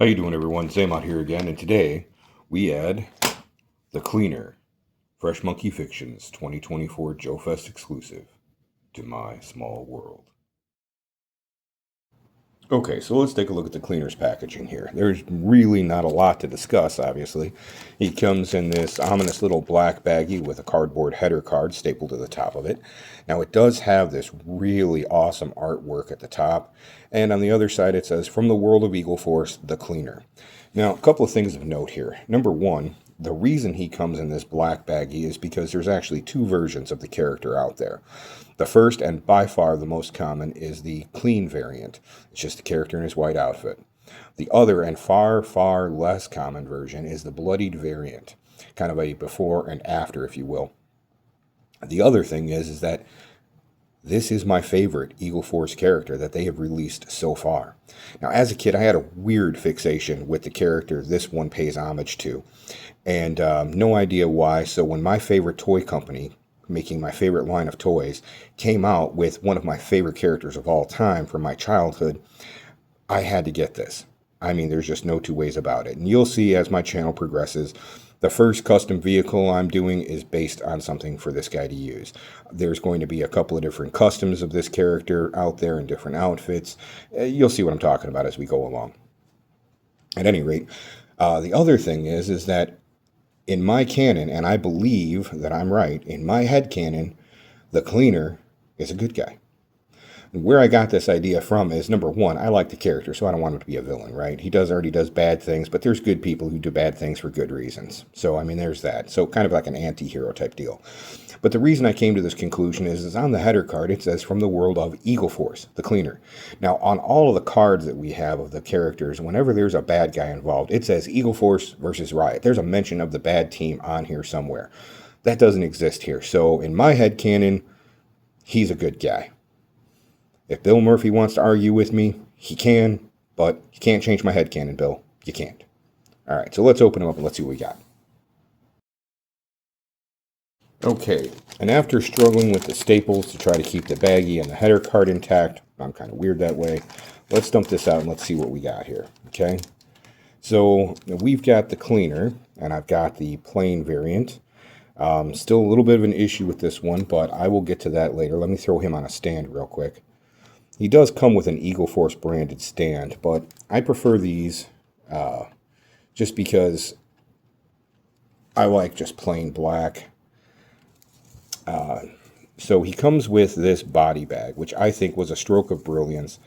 How you doing, everyone? Zaymot here again, and today we add The Cleaner, Fresh Monkey Fictions 2024 Joe Fest exclusive to my small world. Okay, so let's take a look at the Cleaner's packaging here. There's really not a lot to discuss, obviously. He comes in this ominous little black baggie with a cardboard header card stapled to the top of it. Now, it does have this really awesome artwork at the top, and on the other side it says, "From the world of Eagle Force, The Cleaner." Now, a couple of things of note here. Number one, the reason he comes in this black baggie is because there's actually two versions of the character out there. The first, and by far the most common, is the clean variant. It's just the character in his white outfit. The other, and far, far less common version, is the bloodied variant. Kind of a before and after, if you will. The other thing is that this is my favorite Eagle Force character that they have released so far. Now, as a kid, I had a weird fixation with the character this one pays homage to, and no idea why. So when my favorite toy company, making my favorite line of toys, came out with one of my favorite characters of all time from my childhood, I had to get this. I mean, there's just no two ways about it. And you'll see as my channel progresses, the first custom vehicle I'm doing is based on something for this guy to use. There's going to be a couple of different customs of this character out there in different outfits. You'll see what I'm talking about as we go along. At any rate, the other thing is that in my canon, and I believe that I'm right, in my head canon, the Cleaner is a good guy. Where I got this idea from is, number one, I like the character, so I don't want him to be a villain, right? He already does bad things, but there's good people who do bad things for good reasons. So, I mean, there's that. So, kind of like an anti-hero type deal. But the reason I came to this conclusion is on the header card, it says, "From the world of Eagle Force, the Cleaner." Now, on all of the cards that we have of the characters, whenever there's a bad guy involved, it says Eagle Force versus Riot. There's a mention of the bad team on here somewhere. That doesn't exist here. So, in my head canon, he's a good guy. If Bill Murphy wants to argue with me, he can, but you can't change my headcanon, Bill. You can't. All right, so let's open them up and let's see what we got. Okay, and after struggling with the staples to try to keep the baggie and the header card intact, I'm kind of weird that way, let's dump this out and let's see what we got here, okay? So we've got the Cleaner, and I've got the plain variant. Still a little bit of an issue with this one, but I will get to that later. Let me throw him on a stand real quick. He does come with an Eagle Force branded stand, but I prefer these just because I like just plain black. So he comes with this body bag, which I think was a stroke of brilliance.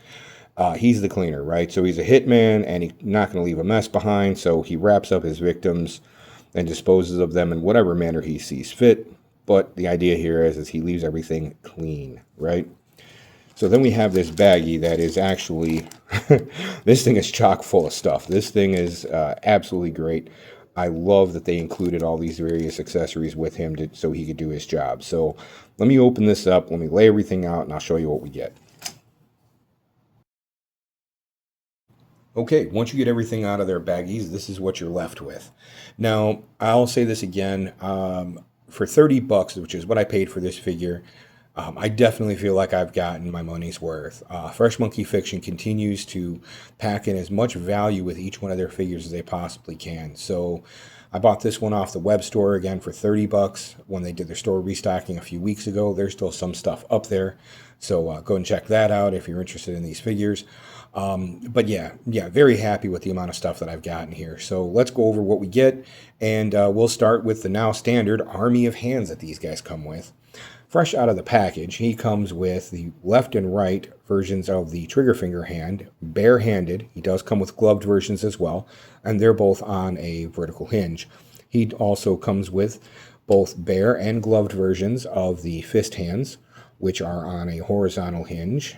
He's the Cleaner, right? So he's a hitman, and he's not going to leave a mess behind, so he wraps up his victims and disposes of them in whatever manner he sees fit. But the idea here is he leaves everything clean, right? So then we have this baggie that is actually, this thing is chock full of stuff. This thing is absolutely great. I love that they included all these various accessories with him so he could do his job. So let me open this up, let me lay everything out, and I'll show you what we get. Okay, once you get everything out of their baggies, this is what you're left with. Now, I'll say this again, for 30 bucks, which is what I paid for this figure, I definitely feel like I've gotten my money's worth. Fresh Monkey Fiction continues to pack in as much value with each one of their figures as they possibly can. So I bought this one off the web store again for 30 bucks when they did their store restocking a few weeks ago. There's still some stuff up there. So go and check that out if you're interested in these figures. But yeah, very happy with the amount of stuff that I've gotten here. So let's go over what we get, and we'll start with the now standard army of hands that these guys come with. Fresh out of the package, he comes with the left and right versions of the trigger finger hand, bare-handed. He does come with gloved versions as well, and they're both on a vertical hinge. He also comes with both bare and gloved versions of the fist hands, which are on a horizontal hinge.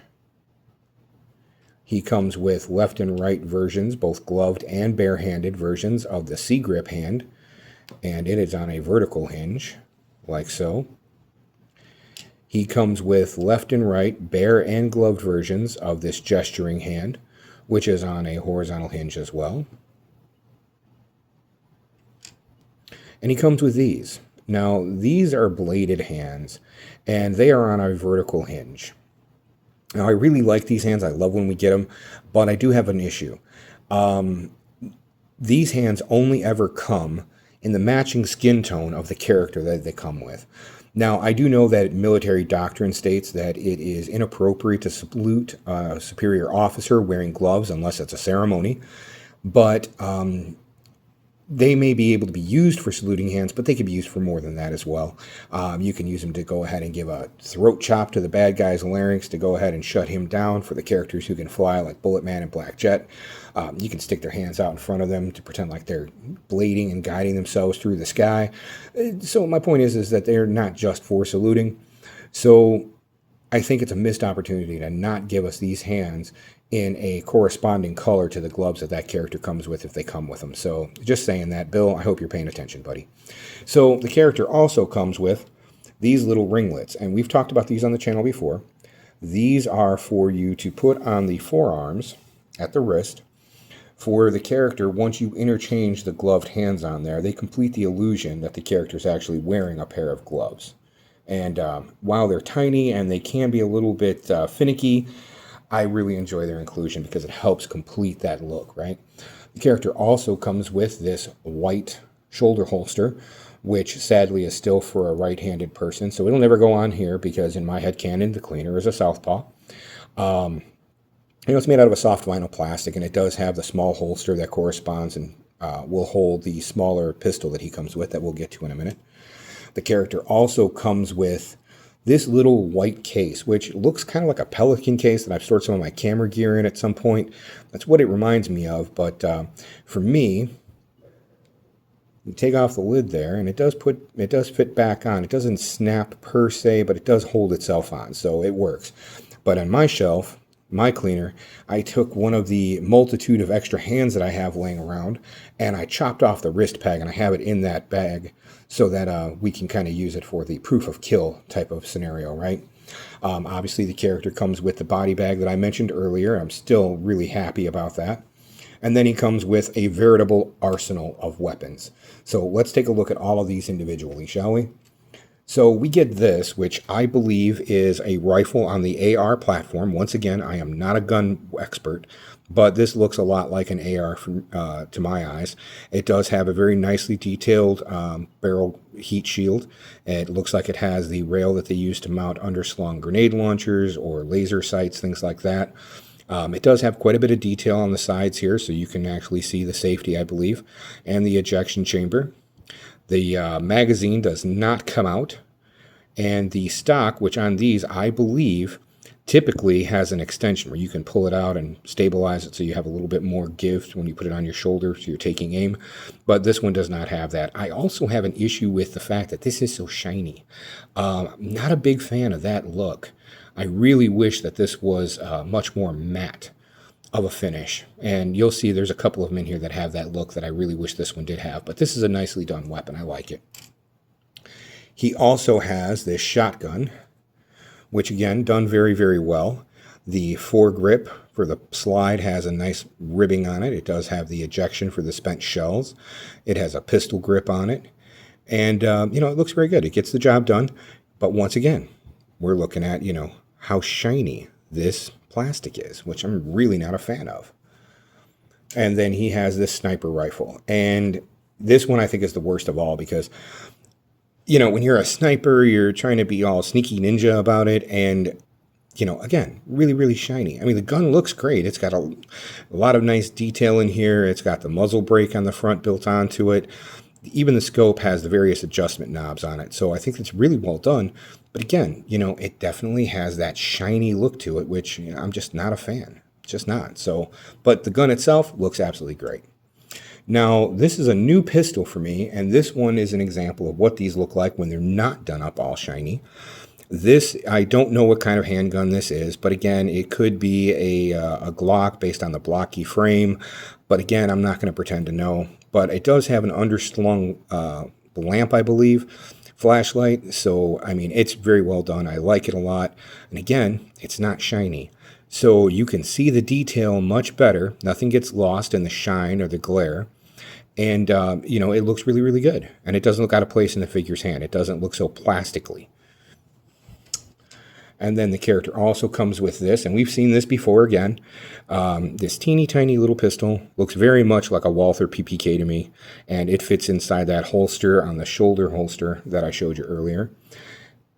He comes with left and right versions, both gloved and bare-handed versions of the C-grip hand, and it is on a vertical hinge, like so. He comes with left and right, bare and gloved versions of this gesturing hand, which is on a horizontal hinge as well. And he comes with these. Now, these are bladed hands, and they are on a vertical hinge. Now, I really like these hands. I love when we get them, but I do have an issue. These hands only ever come in the matching skin tone of the character that they come with. Now, I do know that military doctrine states that it is inappropriate to salute a superior officer wearing gloves unless it's a ceremony, but they may be able to be used for saluting hands, but they could be used for more than that as well. You can use them to go ahead and give a throat chop to the bad guy's larynx to go ahead and shut him down for the characters who can fly, like Bullet Man and Black Jet. You can stick their hands out in front of them to pretend like they're blading and guiding themselves through the sky. So my point is that they're not just for saluting. So I think it's a missed opportunity to not give us these hands in a corresponding color to the gloves that that character comes with if they come with them. So just saying that, Bill, I hope you're paying attention, buddy. So the character also comes with these little ringlets, and we've talked about these on the channel before. These are for you to put on the forearms at the wrist. For the character, once you interchange the gloved hands on there, they complete the illusion that the character is actually wearing a pair of gloves. And while they're tiny and they can be a little bit finicky, I really enjoy their inclusion because it helps complete that look, right? The character also comes with this white shoulder holster, which sadly is still for a right-handed person, so it'll never go on here because in my headcanon, the cleaner is a southpaw. It's made out of a soft vinyl plastic, and it does have the small holster that corresponds and will hold the smaller pistol that he comes with that we'll get to in a minute. The character also comes with this little white case, which looks kind of like a Pelican case that I've stored some of my camera gear in at some point. That's what it reminds me of, but for me, you take off the lid there, and it does fit back on. It doesn't snap per se, but it does hold itself on, so it works. But on my shelf, my cleaner, I took one of the multitude of extra hands that I have laying around, and I chopped off the wrist peg, and I have it in that bag so that we can kind of use it for the proof of kill type of scenario, right? Obviously, the character comes with the body bag that I mentioned earlier. I'm still really happy about that. And then he comes with a veritable arsenal of weapons. So let's take a look at all of these individually, shall we? So we get this, which I believe is a rifle on the AR platform. Once again, I am not a gun expert, but this looks a lot like an AR to my eyes. It does have a very nicely detailed barrel heat shield. It looks like it has the rail that they use to mount underslung grenade launchers or laser sights, things like that. It does have quite a bit of detail on the sides here, so you can actually see the safety, I believe, and the ejection chamber. The magazine does not come out, and the stock, which on these, I believe, typically has an extension where you can pull it out and stabilize it so you have a little bit more give when you put it on your shoulder so you're taking aim, but this one does not have that. I also have an issue with the fact that this is so shiny. Not a big fan of that look. I really wish that this was much more matte of a finish, and you'll see there's a couple of them in here that have that look that I really wish this one did have, but this is a nicely done weapon. I like it. He also has this shotgun, which again, done very, very well. The foregrip for the slide has a nice ribbing on it. It does have the ejection for the spent shells. It has a pistol grip on it, and it looks very good. It gets the job done, but once again, we're looking at, how shiny this plastic is, which I'm really not a fan of. And then he has this sniper rifle, and this one I think is the worst of all because when you're a sniper, you're trying to be all sneaky ninja about it, and again, really, really shiny. I mean, the gun looks great. It's got a lot of nice detail in here. It's got the muzzle brake on the front built onto it. Even the scope has the various adjustment knobs on it, so I think it's really well done. But again, it definitely has that shiny look to it, which I'm just not a fan. Just not. So, but the gun itself looks absolutely great. Now, this is a new pistol for me, and this one is an example of what these look like when they're not done up all shiny. This, I don't know what kind of handgun this is, but again, it could be a Glock based on the blocky frame. But again, I'm not going to pretend to know. But it does have an underslung lamp, I believe, flashlight. So, I mean, it's very well done. I like it a lot. And again, it's not shiny. So you can see the detail much better. Nothing gets lost in the shine or the glare. And, it looks really, really good. And it doesn't look out of place in the figure's hand. It doesn't look so plastically. And then the character also comes with this, and we've seen this before again. This teeny tiny little pistol looks very much like a Walther PPK to me, and it fits inside that holster on the shoulder holster that I showed you earlier.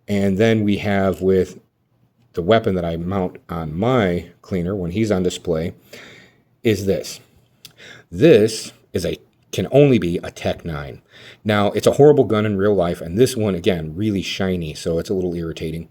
And then we have with the weapon that I mount on my cleaner when he's on display is this. This can only be a Tech 9. Now, it's a horrible gun in real life, and this one, again, really shiny, so it's a little irritating.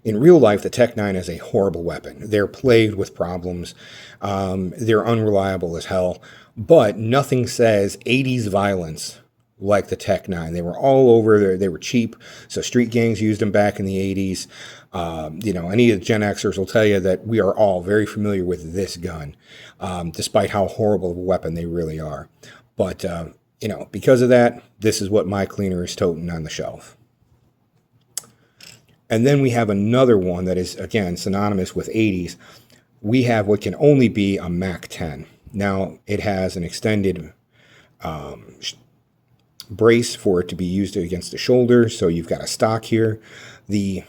In real life, the Tech 9 is a horrible weapon. They're plagued with problems. They're unreliable as hell. But nothing says 80s violence like the Tech 9. They were all over. They were cheap, so street gangs used them back in the 80s. Any of the Gen Xers will tell you that we are all very familiar with this gun, despite how horrible of a weapon they really are. But, because of that, this is what my cleaner is toting on the shelf. And then we have another one that is, again, synonymous with 80s. We have what can only be a Mac 10. Now, it has an extended brace for it to be used against the shoulder, so you've got a stock here. The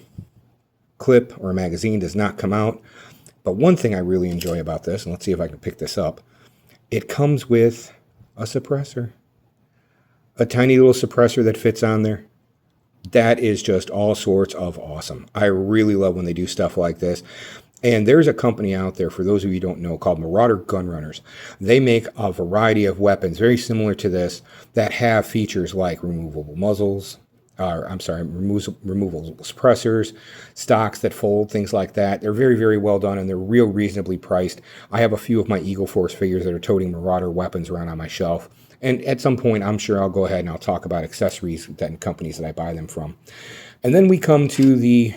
clip or magazine does not come out. But one thing I really enjoy about this, and let's see if I can pick this up, it comes with a suppressor. A tiny little suppressor that fits on there. That is just all sorts of awesome. I really love when they do stuff like this. And there's a company out there, for those of you who don't know, called Marauder Gunrunners. They make a variety of weapons very similar to this that have features like removable muzzles, removable suppressors, stocks that fold, things like that. They're very, very well done, and they're real reasonably priced. I have a few of my Eagle Force figures that are toting Marauder weapons around on my shelf. And at some point, I'm sure I'll go ahead and I'll talk about accessories and companies that I buy them from. And then we come to the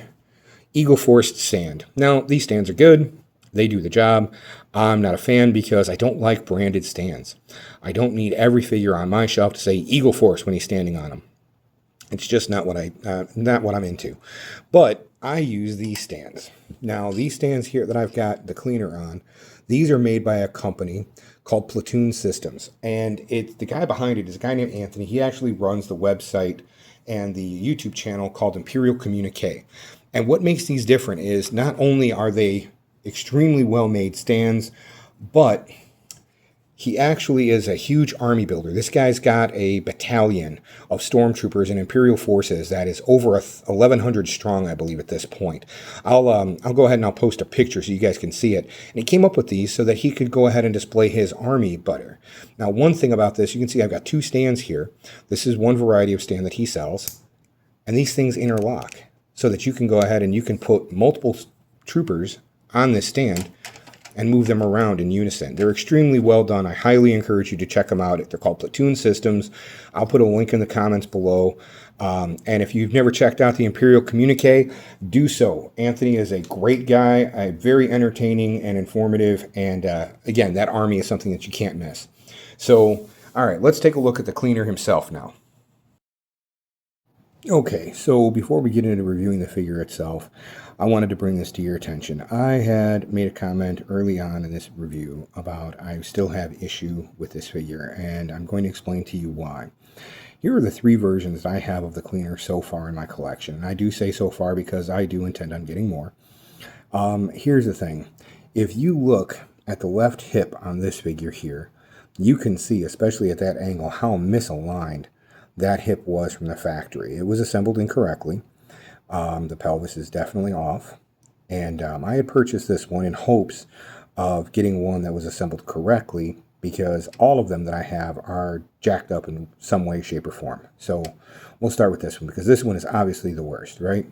Eagle Force stand. Now, these stands are good. They do the job. I'm not a fan because I don't like branded stands. I don't need every figure on my shelf to say Eagle Force when he's standing on them. It's just not what I'm into. But I use these stands. Now, these stands here that I've got the cleaner on, these are made by a company called Platoon Systems. And the guy behind it is a guy named Anthony. He actually runs the website and the YouTube channel called Imperial Communique. And what makes these different is not only are they extremely well-made stands, but he actually is a huge army builder. This guy's got a battalion of stormtroopers and Imperial forces that is over 1,100 strong, I believe, at this point. I'll go ahead and I'll post a picture so you guys can see it. And he came up with these so that he could go ahead and display his army butter. Now, one thing about this, you can see I've got two stands here. This is one variety of stand that he sells. And these things interlock so that you can go ahead and you can put multiple troopers on this stand and move them around in unison. They're extremely well done. I highly encourage you to check them out. They're called Platoon Systems. I'll put a link in the comments below. And if you've never checked out the Imperial Communique, do so. Anthony is a great guy, very entertaining and informative. And again, that army is something that you can't miss. So, all right, let's take a look at the cleaner himself now. Okay, so before we get into reviewing the figure itself, I wanted to bring this to your attention. I had made a comment early on in this review about I still have issue with this figure, and I'm going to explain to you why. Here are the three versions that I have of the cleaner so far in my collection. And I do say so far because I do intend on getting more. Here's the thing. If you look at the left hip on this figure here, you can see, especially at that angle, how misaligned that hip was from the factory. It was assembled incorrectly. The pelvis is definitely off. And I had purchased this one in hopes of getting one that was assembled correctly, because all of them that I have are jacked up in some way, shape, or form. So we'll start with this one, because this one is obviously the worst, right?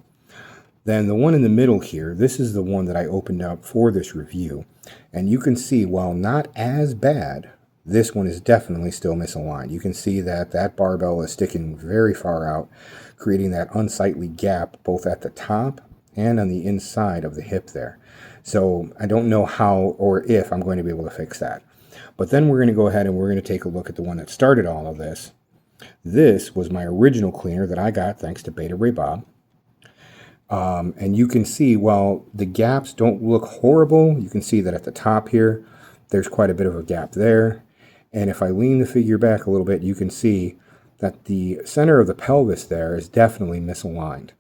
Then the one in the middle here, this is the one that I opened up for this review. And you can see, while not as bad, this one is definitely still misaligned. You can see that that barbell is sticking very far out, creating that unsightly gap both at the top and on the inside of the hip there. So I don't know how or if I'm going to be able to fix that. But then we're going to go ahead and we're going to take a look at the one that started all of this. This was my original cleaner that I got thanks to Beta Ray Bob. And you can see, while the gaps don't look horrible, you can see that at the top here, there's quite a bit of a gap there. And if I lean the figure back a little bit, you can see that the center of the pelvis there is definitely misaligned.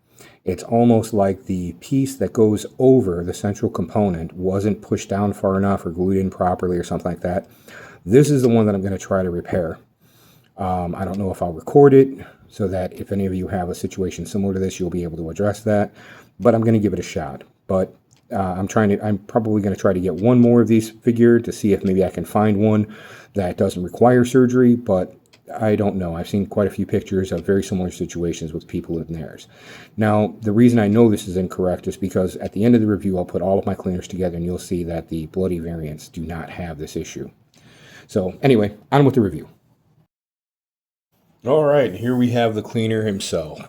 It's almost like the piece that goes over the central component wasn't pushed down far enough or glued in properly or something like that. This is the one that I'm going to try to repair. I don't know if I'll record it so that if any of you have a situation similar to this, you'll be able to address that. But I'm going to give it a shot. But I'm probably going to try to get one more of these figured to see if maybe I can find one that doesn't require surgery. But I don't know. I've seen quite a few pictures of very similar situations with people in theirs. Now, the reason I know this is incorrect is because at the end of the review, I'll put all of my cleaners together and you'll see that the bloody variants do not have this issue. So anyway, on with the review. All right, here we have the cleaner himself.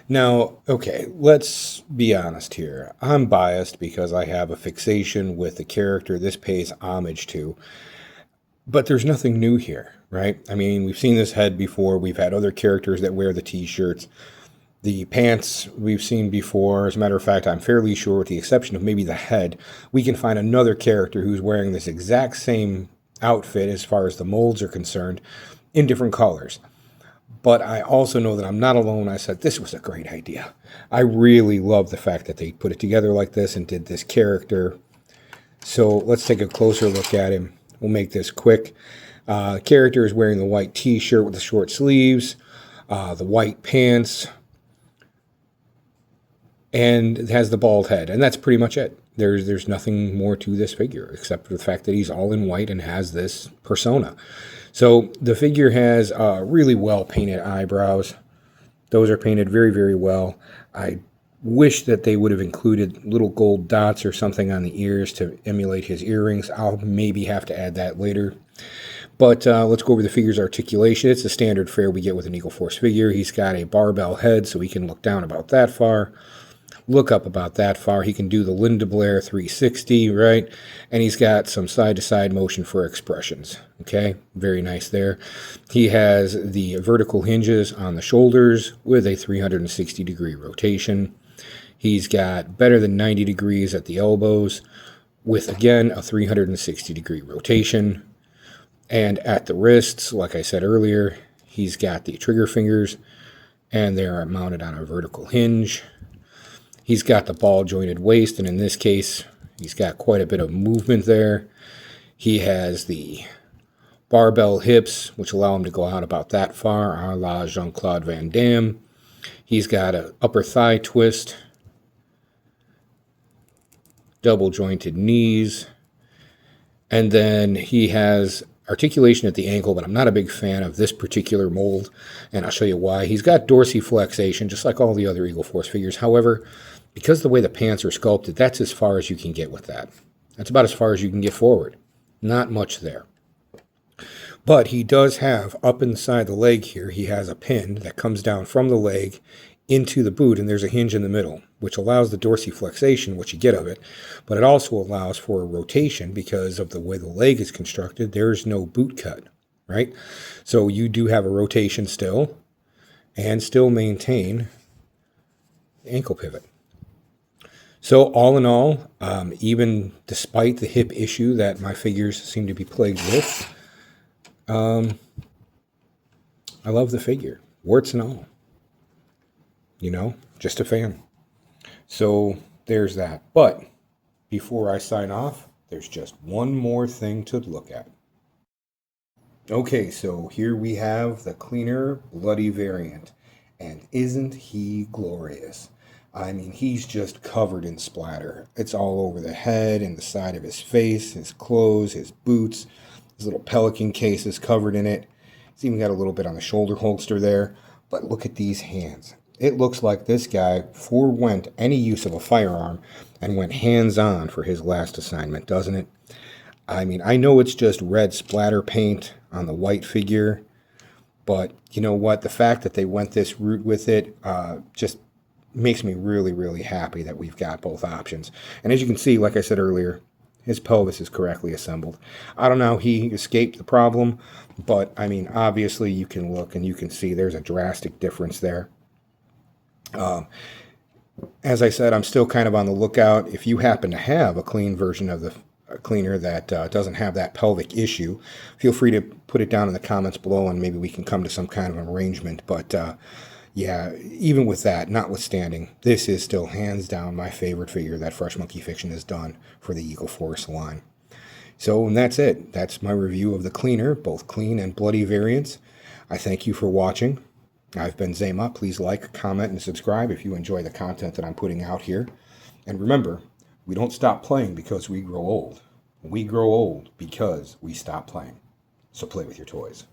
Now, okay, let's be honest here. I'm biased because I have a fixation with the character this pays homage to. But there's nothing new here, right? I mean, we've seen this head before. We've had other characters that wear the t-shirts. The pants we've seen before. As a matter of fact, I'm fairly sure, with the exception of maybe the head, we can find another character who's wearing this exact same outfit as far as the molds are concerned in different colors. But I also know that I'm not alone. I said, this was a great idea. I really love the fact that they put it together like this and did this character. So let's take a closer look at him. We'll make this quick. Character is wearing the white t-shirt with the short sleeves, the white pants, and it has the bald head. And that's pretty much it. There's nothing more to this figure except for the fact that he's all in white and has this persona. So the figure has really well painted eyebrows. Those are painted very, very well. I wish that they would have included little gold dots or something on the ears to emulate his earrings. I'll maybe have to add that later. But let's go over the figure's articulation. It's the standard fare we get with an Eagle Force figure. He's got a barbell head, so he can look down about that far, look up about that far. He can do the Linda Blair 360, right? And he's got some side-to-side motion for expressions. Okay, very nice there. He has the vertical hinges on the shoulders with a 360-degree rotation. He's got better than 90 degrees at the elbows with, again, a 360-degree rotation. And at the wrists, like I said earlier, he's got the trigger fingers, and they are mounted on a vertical hinge. He's got the ball-jointed waist, and in this case, he's got quite a bit of movement there. He has the barbell hips, which allow him to go out about that far, a la Jean-Claude Van Damme. He's got an upper thigh twist, double-jointed knees, and then he has articulation at the ankle, but I'm not a big fan of this particular mold, and I'll show you why. He's got dorsiflexation, just like all the other Eagle Force figures. However, because the way the pants are sculpted, that's as far as you can get with that. That's about as far as you can get forward. Not much there. But he does have, up inside the leg here, he has a pin that comes down from the leg into the boot, and there's a hinge in the middle, which allows the dorsiflexation, which you get of it, but it also allows for a rotation because of the way the leg is constructed. There's no boot cut, right? So you do have a rotation still, and still maintain the ankle pivot. So all in all, even despite the hip issue that my figures seem to be plagued with, I love the figure, warts and all. You know, just a fan. So there's that. But before I sign off, there's just one more thing to look at. Okay, so here we have the cleaner bloody variant. And isn't he glorious? I mean, he's just covered in splatter. It's all over the head and the side of his face, his clothes, his boots. His little pelican case is covered in it. He's even got a little bit on the shoulder holster there. But look at these hands. It looks like this guy forewent any use of a firearm and went hands-on for his last assignment, doesn't it? I mean, I know it's just red splatter paint on the white figure, but you know what? The fact that they went this route with it just makes me really, really happy that we've got both options. And as you can see, like I said earlier, his pelvis is correctly assembled. I don't know how he escaped the problem, but I mean, obviously you can look and you can see there's a drastic difference there. As I said, I'm still kind of on the lookout. If you happen to have a clean version of the cleaner that doesn't have that pelvic issue, feel free to put it down in the comments below and maybe we can come to some kind of an arrangement. But Yeah, even with that, notwithstanding, this is still hands down my favorite figure that Fresh Monkey Fiction has done for the Eagle Force line. So, and that's it. That's my review of the Cleaner, both clean and bloody variants. I thank you for watching. I've been Zema. Please like, comment, and subscribe if you enjoy the content that I'm putting out here. And remember, we don't stop playing because we grow old. We grow old because we stop playing. So play with your toys.